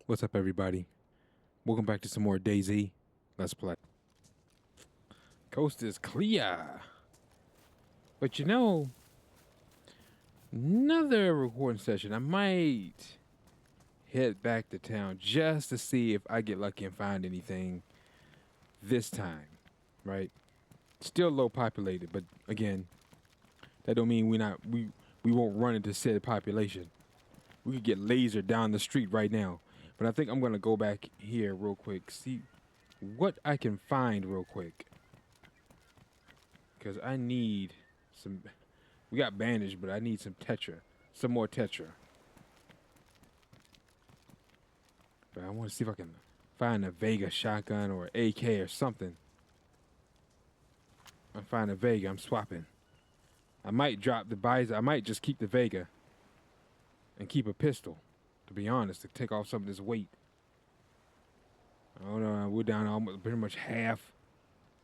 What's up, everybody? Welcome back to some more DayZ. Let's play. Coast is clear. But you know, another recording session. I might head back to town just to see if I get lucky and find anything this time, right? Still low populated, but again, that don't mean we won't run into said population. We could get lasered down the street right now. But I think I'm gonna go back here real quick, see what I can find real quick. Cause I need some. We got bandage, but I need some tetra, some more tetra. But I want to see if I can find a Vega shotgun or AK or something. I find a Vega, I'm swapping. I might drop the buys. I might just keep the Vega and keep a pistol. To be honest, to take off some of this weight. I don't know. We're down almost pretty much half.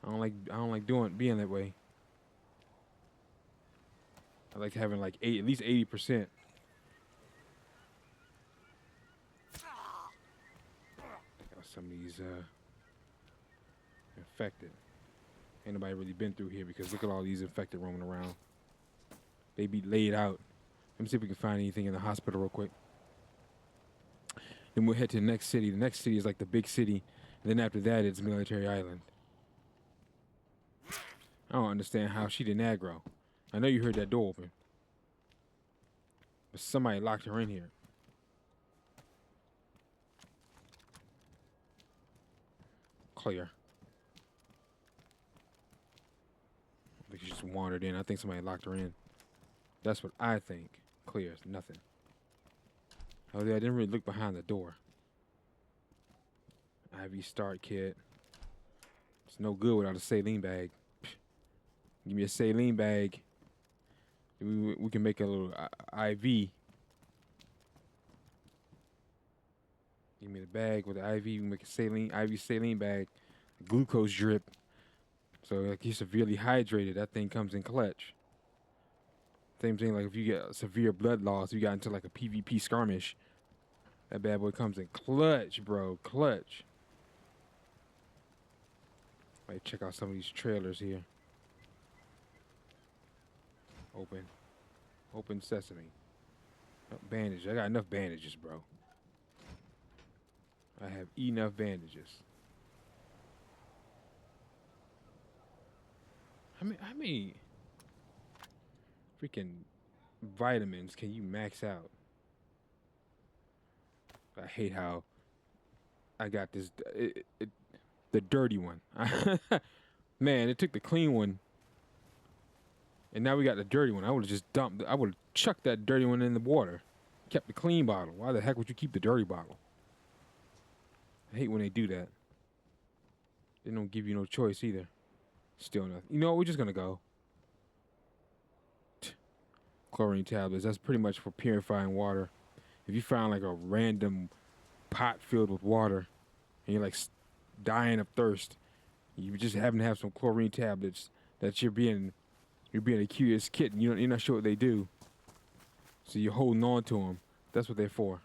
I don't like being that way. I like having like at least 80%. Got some of these infected. Ain't nobody really been through here because look at all these infected roaming around. They be laid out. Let me see if we can find anything in the hospital real quick. Then we'll head to the next city. The next city is like the big city. And then after that, it's Military Island. I don't understand how she didn't aggro. I know you heard that door open. But somebody locked her in here. Clear. I think she just wandered in. I think somebody locked her in. That's what I think. Clear. It's nothing. Oh, yeah, I didn't really look behind the door. IV start kit. It's no good without a saline bag. Give me a saline bag. We can make a little IV. Give me the bag with the IV. We can make a IV saline bag. Glucose drip. So like you're severely hydrated, that thing comes in clutch. Same thing like if you get severe blood loss, you got into like a PvP skirmish. That bad boy comes in clutch, bro. Clutch. Might check out some of these trailers here. Open. Open sesame. Oh, bandage. I got enough bandages, bro. I have enough bandages. How many freaking vitamins can you max out? I hate how I got this. The dirty one. Man, it took the clean one. And now we got the dirty one. I would have just dumped. I would have chucked that dirty one in the water. Kept the clean bottle. Why the heck would you keep the dirty bottle? I hate when they do that. They don't give you no choice either. Still nothing. You know what? We're just gonna go. Chlorine tablets. That's pretty much for purifying water. If you find like a random pot filled with water and you're like dying of thirst, you just happen to have some chlorine tablets that you're being a curious kid and you're not sure what they do. So you're holding on to them. That's what they're for.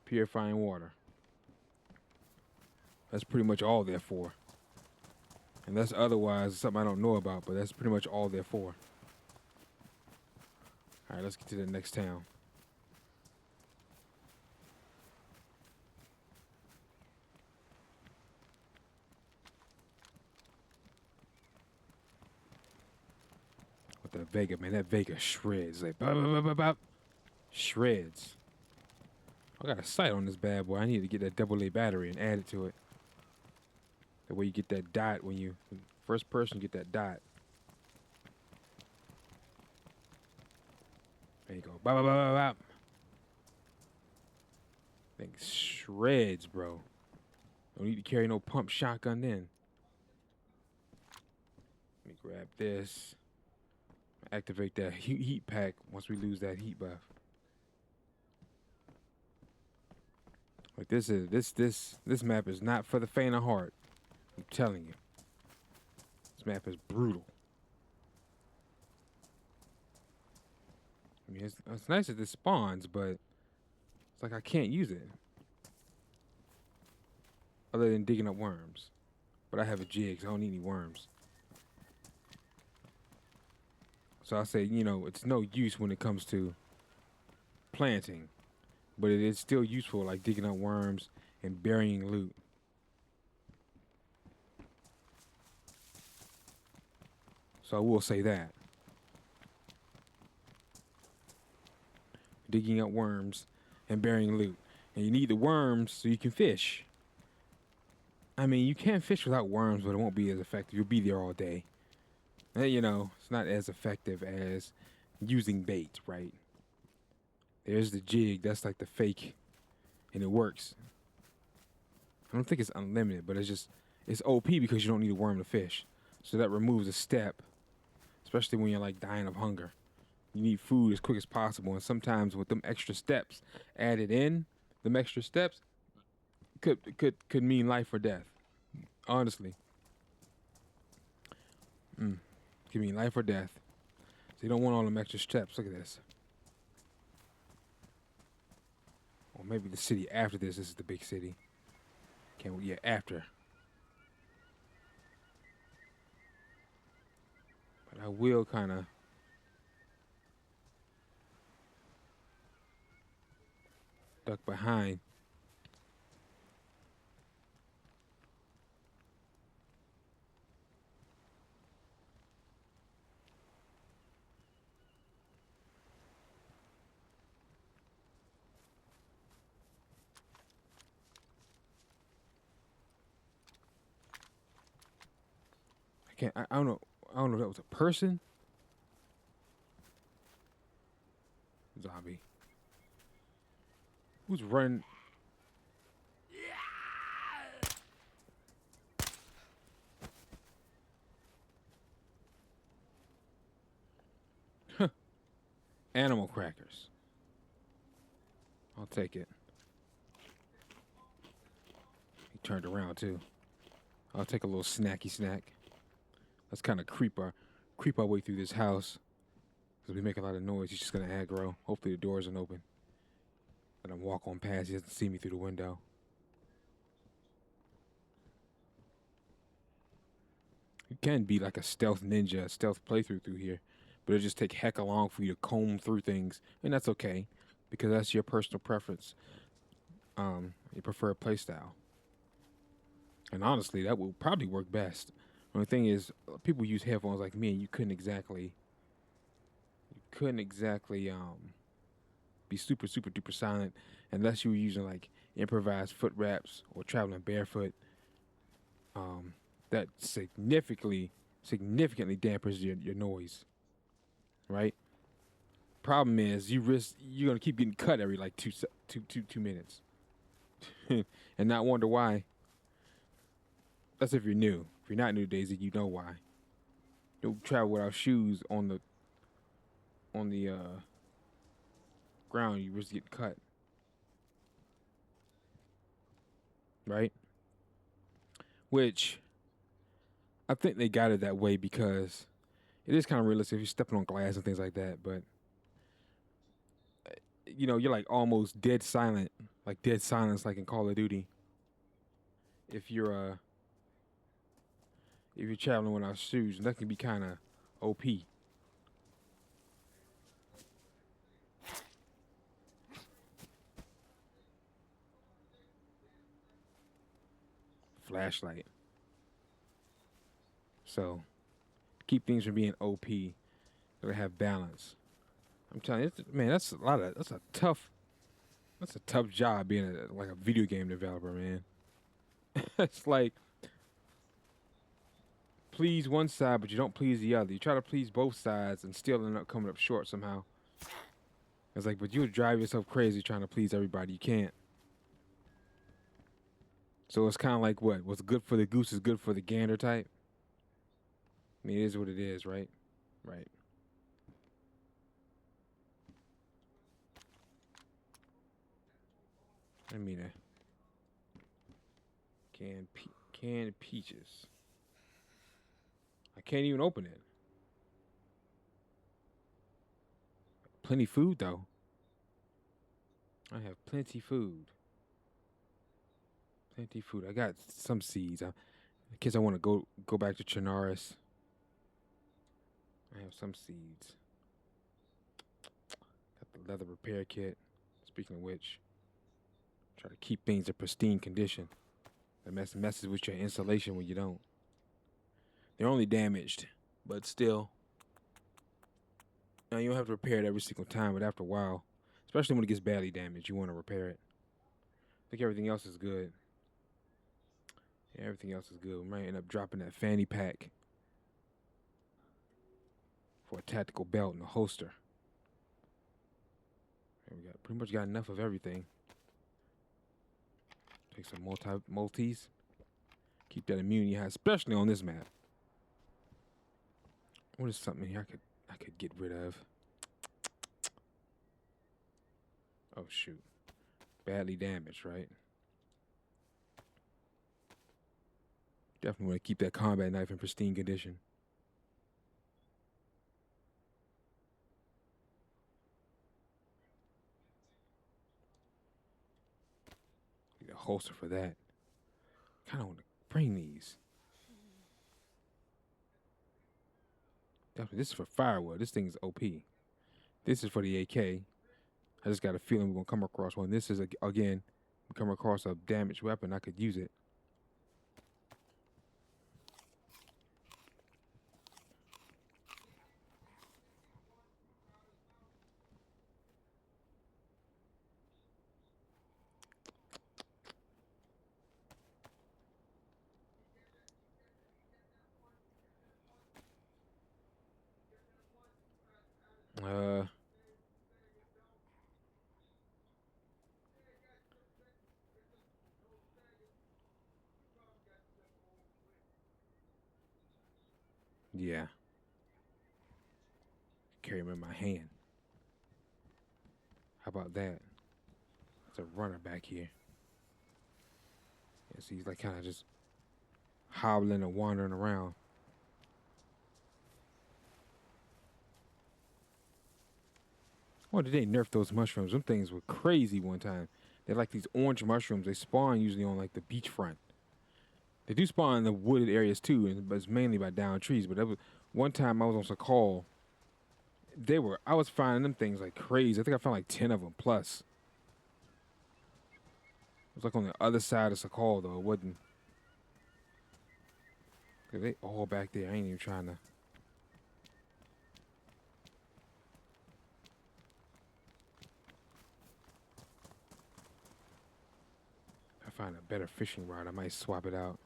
Purifying water. That's pretty much all they're for. And that's otherwise something I don't know about, but that's pretty much all they're for. Alright, let's get to the next town. With that Vega, man, that Vega shreds. Like, bop, bop, bop, bop, bop. Shreds. I got a sight on this bad boy. I need to get that AA battery and add it to it. That way you get that dot when you first person get that dot. There you go. Bop, bop, bop, bop, bop. Thing shreds, bro. Don't need to carry no pump shotgun then. Let me grab this. Activate that heat pack once we lose that heat buff. Like this map is not for the faint of heart. I'm telling you. This map is brutal. I mean, it's nice that this spawns, but It's like I can't use it other than digging up worms. But I have a jig, so I don't need any worms. So I say, it's no use when it comes to planting, but it is still useful, like digging up worms and burying loot. So I will say that. Digging up worms and burying loot. And you need the worms so you can fish. I mean, you can fish without worms, but it won't be as effective. You'll be there all day. And, it's not as effective as using bait, right? There's the jig. That's like the fake, and it works. I don't think it's unlimited, but it's OP because you don't need a worm to fish. So that removes a step, especially when you're like dying of hunger. You need food as quick as possible, and sometimes with them extra steps added in, them extra steps could mean life or death. Honestly, could mean life or death. So you don't want all them extra steps. Look at this. Or maybe the city after this. This is the big city. After. But I will kind of duck behind. I don't know. I don't know if that was a person. Zombie. Who's running? Animal crackers. I'll take it. He turned around too. I'll take a little snacky snack. Let's kind of creep our way through this house. Because we make a lot of noise. He's just going to aggro. Hopefully the door isn't open. Let him walk on past. He doesn't see me through the window. You can be like a stealth ninja, a stealth playthrough through here. But it'll just take hecka long for you to comb through things. And that's okay. Because that's your personal preference. Your preferred playstyle. And honestly, that will probably work best. The only thing is, people use headphones like me, and you couldn't exactly be super duper silent unless you were using like improvised foot wraps or traveling barefoot. That significantly dampers your noise, right? Problem is, you're gonna keep getting cut every like 2 minutes, and not wonder why. That's if you're new. If you're not new to DayZ, you know why. Don't travel without shoes on the ground. You risk getting cut, right? Which I think they got it that way because it is kind of realistic if you're stepping on glass and things like that. But you're like almost dead silent, like dead silence, like in Call of Duty. If you're traveling without shoes, that can be kind of OP. Flashlight. So keep things from being OP. Gotta have balance. I'm telling you, man, that's a tough job being like a video game developer, man. It's like please one side, but you don't please the other. You try to please both sides and still end up coming up short somehow. It's like, but you would drive yourself crazy trying to please everybody. You can't. So it's kind of like what's good for the goose is good for the gander type. I mean, it is what it is, right? Right. I mean, canned peaches. I can't even open it. Plenty food though. I have plenty food. Plenty food. I got some seeds. In case I want to go back to Chinaris. I have some seeds. Got the leather repair kit. Speaking of which, try to keep things in pristine condition. That messes with your insulation when you don't. They're only damaged, but still. Now you don't have to repair it every single time, but after a while, especially when it gets badly damaged, you want to repair it. I think everything else is good. Yeah, everything else is good. We might end up dropping that fanny pack for a tactical belt and a holster. And we got pretty much got enough of everything. Take some multis. Keep that immunity high, especially on this map. What is something here I could get rid of? Oh shoot. Badly damaged, right? Definitely want to keep that combat knife in pristine condition. Need a holster for that. Kind of want to bring these. Definitely, this is for firewood. This thing's OP. This is for the AK. I just got a feeling we're going to come across one. This is, again, we come across a damaged weapon. I could use it. Yeah. Carry him in my hand. How about that? It's a runner back here. Yeah, see, he's like kind of just hobbling and wandering around. Oh, did they nerf those mushrooms? Them things were crazy one time. They're like these orange mushrooms. They spawn usually on like the beachfront. They do spawn in the wooded areas too, but it's mainly by down trees. But that was one time I was on Sakal. I was finding them things like crazy. I think I found like 10 of them plus. It was like on the other side of Sakal though. It wasn't. They all back there. I ain't even trying to. If I find a better fishing rod, I might swap it out.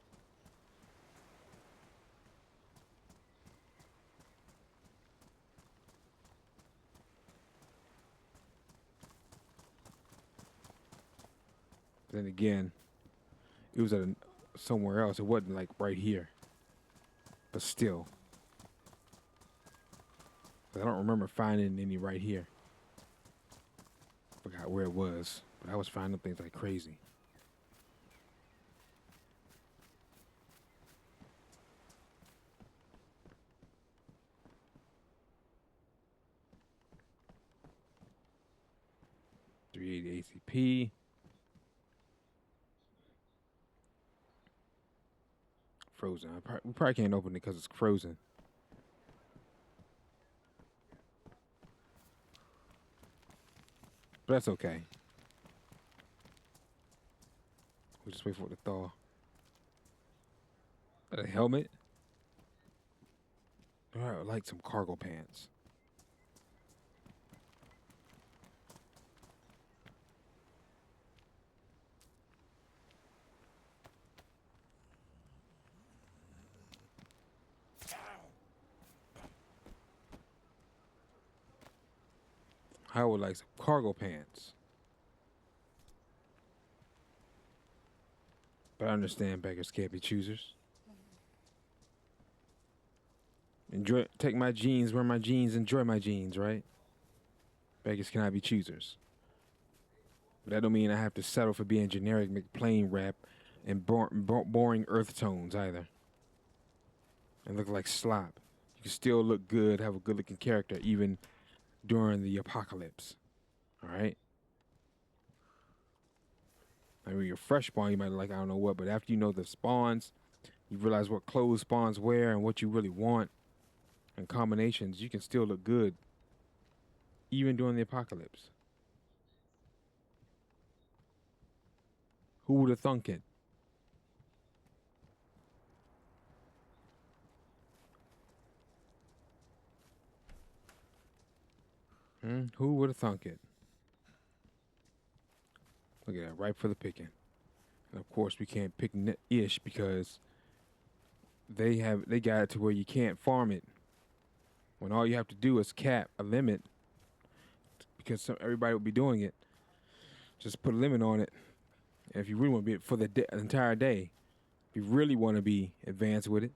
Then again, it was at somewhere else. It wasn't like right here. But still. I don't remember finding any right here. Forgot where it was. But I was finding things like crazy. .380 ACP. Frozen. We probably can't open it because it's frozen. But that's okay. We'll just wait for it to thaw. A helmet? Alright, I like some cargo pants. I would like some cargo pants. But I understand beggars can't be choosers. Take my jeans, wear my jeans, enjoy my jeans, right? Beggars cannot be choosers. But that don't mean I have to settle for being generic McPlain rap and boring earth tones either. And look like slop. You can still look good, have a good looking character, even during the apocalypse. All right? I mean, your fresh spawn, you might like, I don't know what, but after you know the spawns, you realize what clothes spawns where and what you really want and combinations, you can still look good even during the apocalypse. Who would have thunk it? Who would have thunk it? Look at that, ripe for the picking. And of course, we can't pick ish because they got it to where you can't farm it. When all you have to do is cap a limit, because everybody will be doing it. Just put a limit on it. And if you really want to be for the entire day, if you really want to be advanced with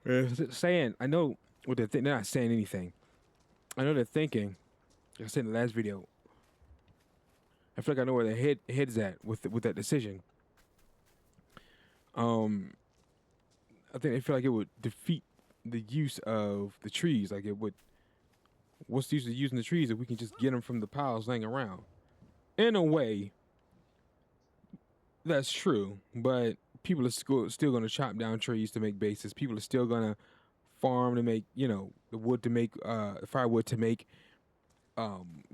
it. Saying, I know what they're not saying anything. I know they're thinking. Like I said in the last video. I feel like I know where their head's at with that decision. I think they feel like it would defeat the use of the trees. Like it would. What's the use of using the trees if we can just get them from the piles laying around? In a way, that's true. But people are still going to chop down trees to make bases. People are still going to farm to make, the wood to make, firewood to make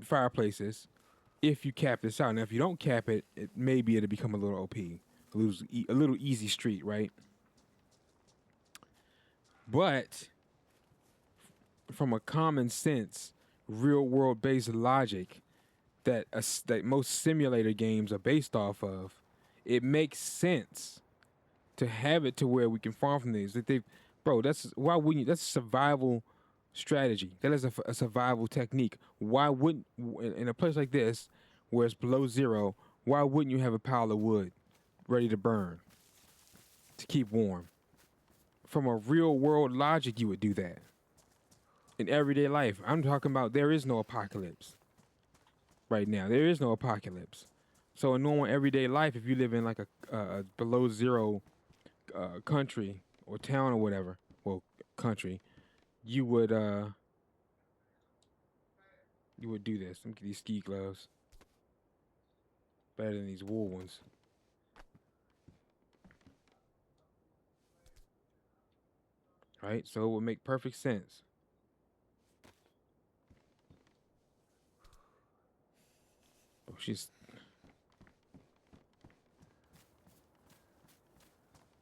fireplaces. If you cap this out, now if you don't cap it, maybe it'll become a little OP, a little easy street, right? But from a common sense, real world based logic that most simulator games are based off of, it makes sense to have it to where we can farm from these. Why wouldn't you? That's a survival strategy. That is a survival technique. Why wouldn't, in a place like this where it's below zero, why wouldn't you have a pile of wood ready to burn to keep warm? From a real world logic, you would do that. In everyday life, I'm talking about there is no apocalypse right now. There is no apocalypse. So in normal everyday life, if you live in like a below zero country or town or whatever, well, country, you would do this. Let me get these ski gloves. Better than these wool ones. Right? So it would make perfect sense. Oh, she's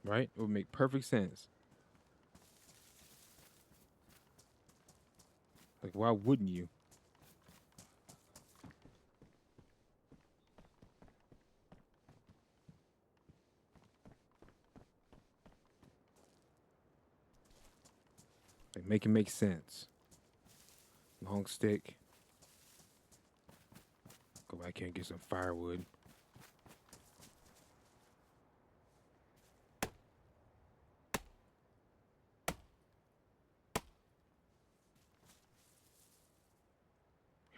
right? It would make perfect sense. Like, why wouldn't you? Like, make it make sense. Long stick. Go back here and get some firewood.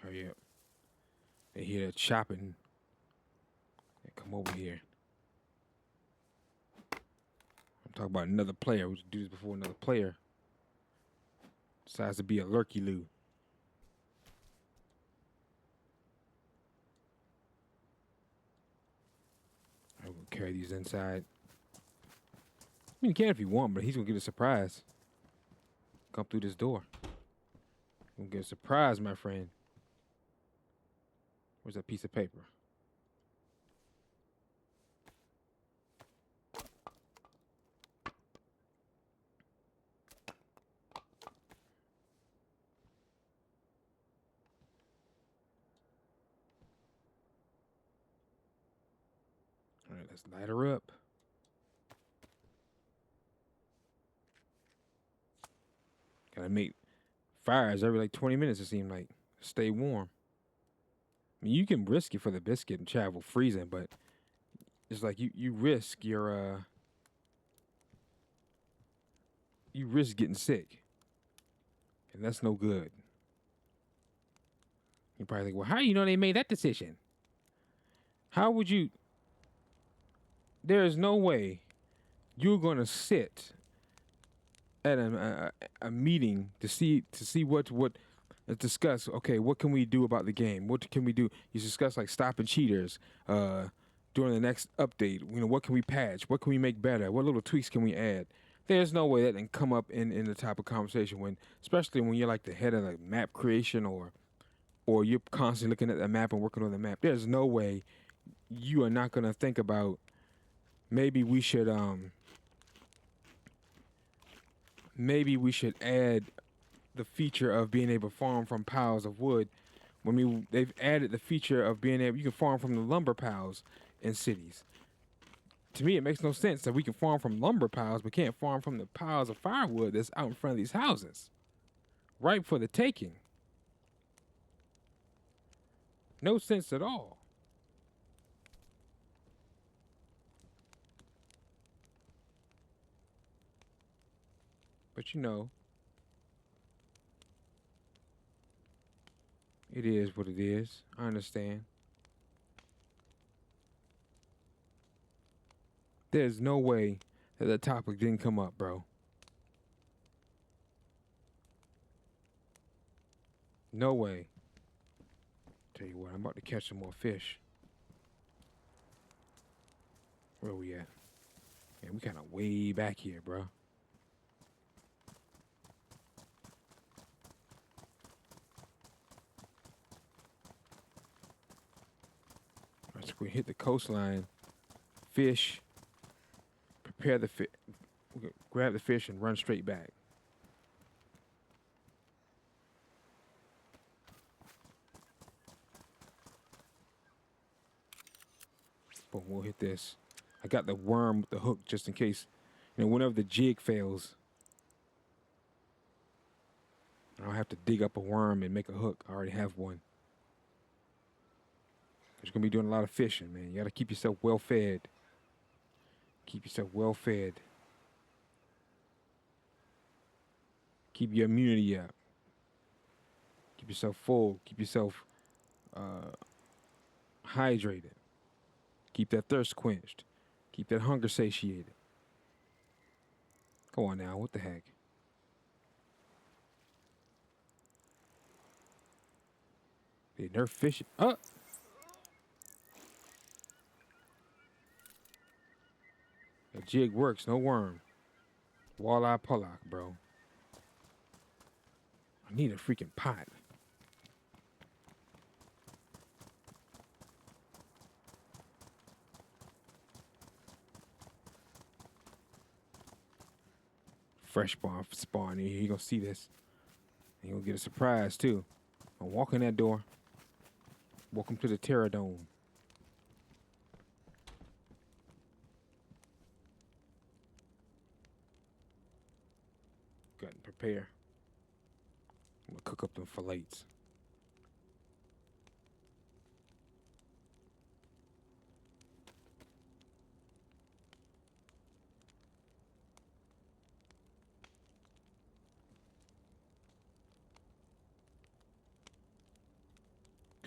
Hurry up. They hear that chopping. They come over here. I'm talking about another player who's do this before another player decides to be a lurky-loo. I will carry these inside. I mean, you can if you want, but he's gonna get a surprise. Come through this door. Gonna get a surprise, my friend. Where's that piece of paper? All right, let's light her up. Gotta make fires every like 20 minutes, it seems like. Stay warm. I mean, you can risk it for the biscuit and travel freezing, but it's like you risk your you risk getting sick. And that's no good. You probably think, well, how do you know they made that decision? How would you? There is no way you're gonna sit at a meeting to see what Let's discuss. Okay, what can we do about the game? What can we do? You discuss like stopping cheaters. During the next update, what can we patch? What can we make better? What little tweaks can we add? There's no way that can come up in the type of conversation when, especially when you're like the head of the map creation or you're constantly looking at the map and working on the map. There's no way you are not gonna think about maybe we should add the feature of being able to farm from piles of wood. They've added the feature of being able you can farm from the lumber piles in cities. To me, it makes no sense that we can farm from lumber piles, but can't farm from the piles of firewood that's out in front of these houses, ripe for the taking. No sense at all. But it is what it is. I understand. There's no way that the topic didn't come up, bro. No way. Tell you what, I'm about to catch some more fish. Where we at? Man, we kind of way back here, bro. All right, so we hit the coastline. Fish. Prepare the fish. Grab the fish and run straight back. But we'll hit this. I got the worm with the hook just in case. Whenever the jig fails, I don't have to dig up a worm and make a hook. I already have one. You're going to be doing a lot of fishing, man. You got to keep yourself well fed. Keep yourself well fed. Keep your immunity up. Keep yourself full. Keep yourself hydrated. Keep that thirst quenched. Keep that hunger satiated. Go on now. What the heck? They nerf fishing. Oh! The jig works. No worm. Walleye pollock, bro. I need a freaking pot. Fresh spawn here. He gonna see this. He gonna get a surprise too. I'm walking that door. Welcome to the Terror Dome. Go ahead and prepare. I'm gonna cook up them fillets.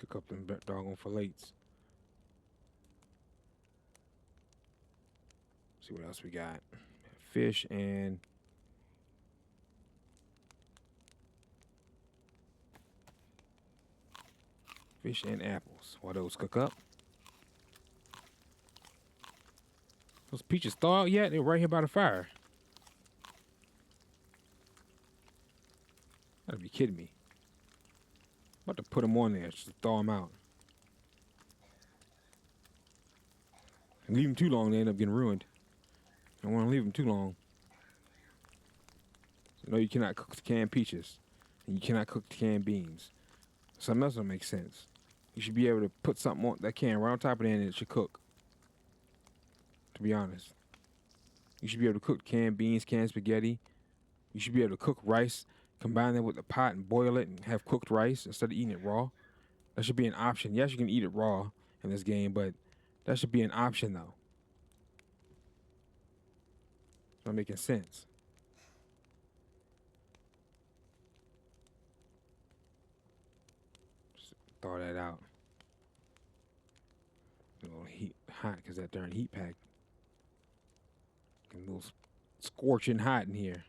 Cook up them doggone fillets. See what else we got. Fish and apples. While those cook up. Those peaches thaw out yet? They're right here by the fire. Gotta be kidding me. I'm about to put them on there just to thaw them out. And leave them too long, they end up getting ruined. I don't want to leave them too long. So, no, you cannot cook the canned peaches. And you cannot cook the canned beans. Something else don't make sense. You should be able to put something on that can right on top of it and it should cook. To be honest. You should be able to cook canned beans, canned spaghetti. You should be able to cook rice, combine that with the pot and boil it and have cooked rice instead of eating it raw. That should be an option. Yes, you can eat it raw in this game, but that should be an option though. It's not making sense. Just thaw that out. A little heat hot because that darn heat pack. A little scorching hot in here.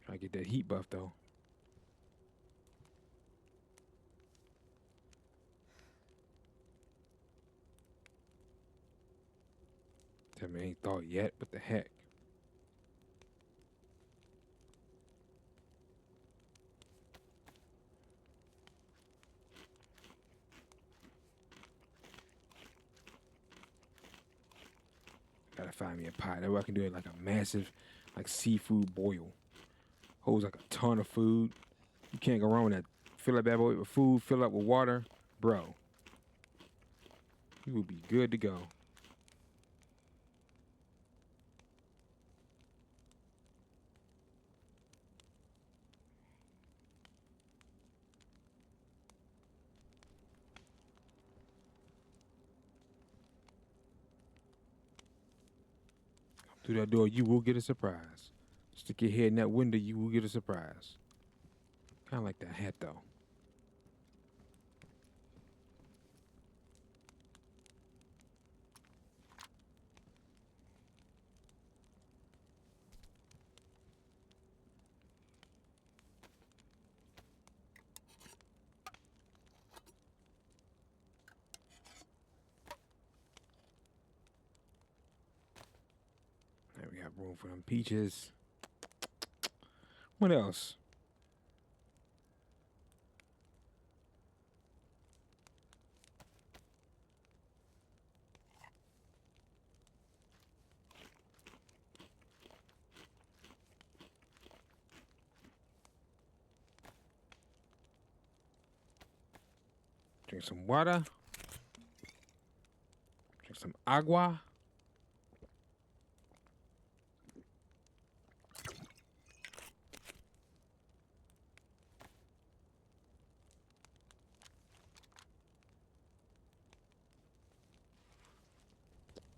Try to get that heat buff though. Tell me I ain't thought yet. What the heck? Gotta find me a pot. That way I can do it like a massive, like seafood boil. Holds like a ton of food. You can't go wrong with that. Fill that bad boy with food, fill up with water. Bro, you will be good to go. Through that door, you will get a surprise. Stick your head in that window, you will get a surprise. Kind of like that hat, though. There we got room for them peaches. What else? Drink some water. Drink some agua.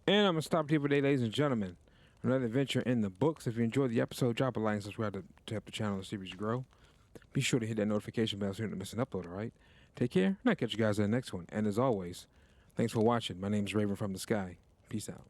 And I'm going to stop here today, ladies and gentlemen. Another adventure in the books. If you enjoyed the episode, drop a like and subscribe to help the channel and the series grow. Be sure to hit that notification bell so you don't miss an upload, all right? Take care, and I'll catch you guys in the next one. And as always, thanks for watching. My name is Raven from the Sky. Peace out.